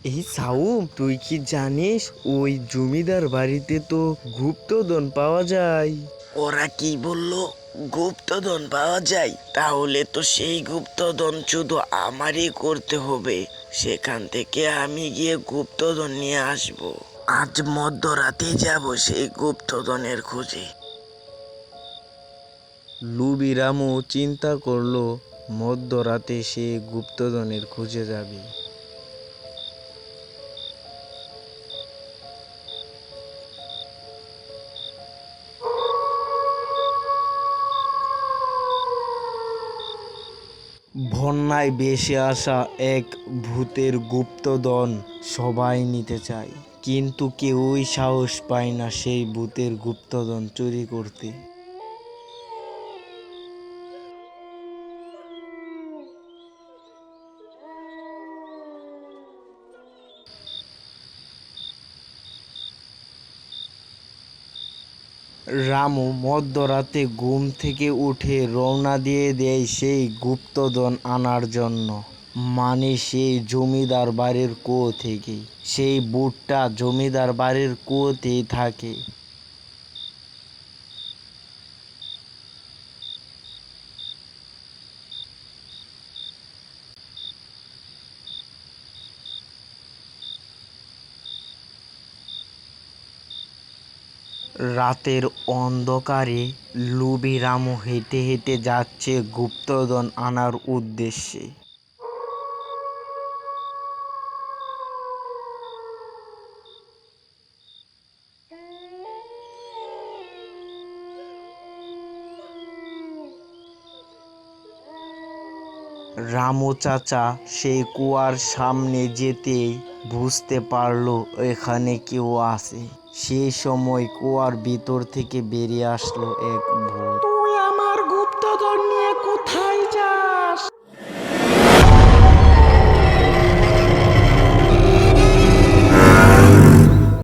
এই সাউম, তুই কি জানিস ওই জমিদার বাড়িতে তো গুপ্তধন পাওয়া যায়? ওরা কি বললো? গুপ্তধন পাওয়া যায়? তাহলে তো সেই গুপ্তধন শুধু আমারই করতে হবে। সেখান থেকে আমি গিয়ে গুপ্তধন নিয়ে আসব। আজ মধ্যরাতে যাব সেই গুপ্তধনের খোঁজে। লুবি রামু চিন্তা করলো মধ্যরাতে সে গুপ্তধনের খুঁজে যাবে। বন্যায় ভেসে আসা এক ভূতের গুপ্তধন সবাই নিতে চায়, কিন্তু কেউই সাহস পায় না সেই ভূতের গুপ্তধন চুরি করতে। রামু মধ্যরাতে ঘুম থেকে উঠে রওনা দিয়ে দেয় সেই গুপ্তধন আনার জন্য, মানে সেই জমিদার বাড়ির কুয়ো থেকে। সেই ভূতটা জমিদার বাড়ির কুয়োতেই থাকে। রাতের অন্ধকারে লুবি রামু হেঁটে হেঁটে যাচ্ছে গুপ্তধন আনার উদ্দেশ্যে। রামু চাচা সেই কুয়ার সামনে যেতেই বুঝতে পারলো এখানে কেউ আছে। সেই সময় কুয়ার ভিতর থেকে বেরিয়ে আসলো এক ভূত।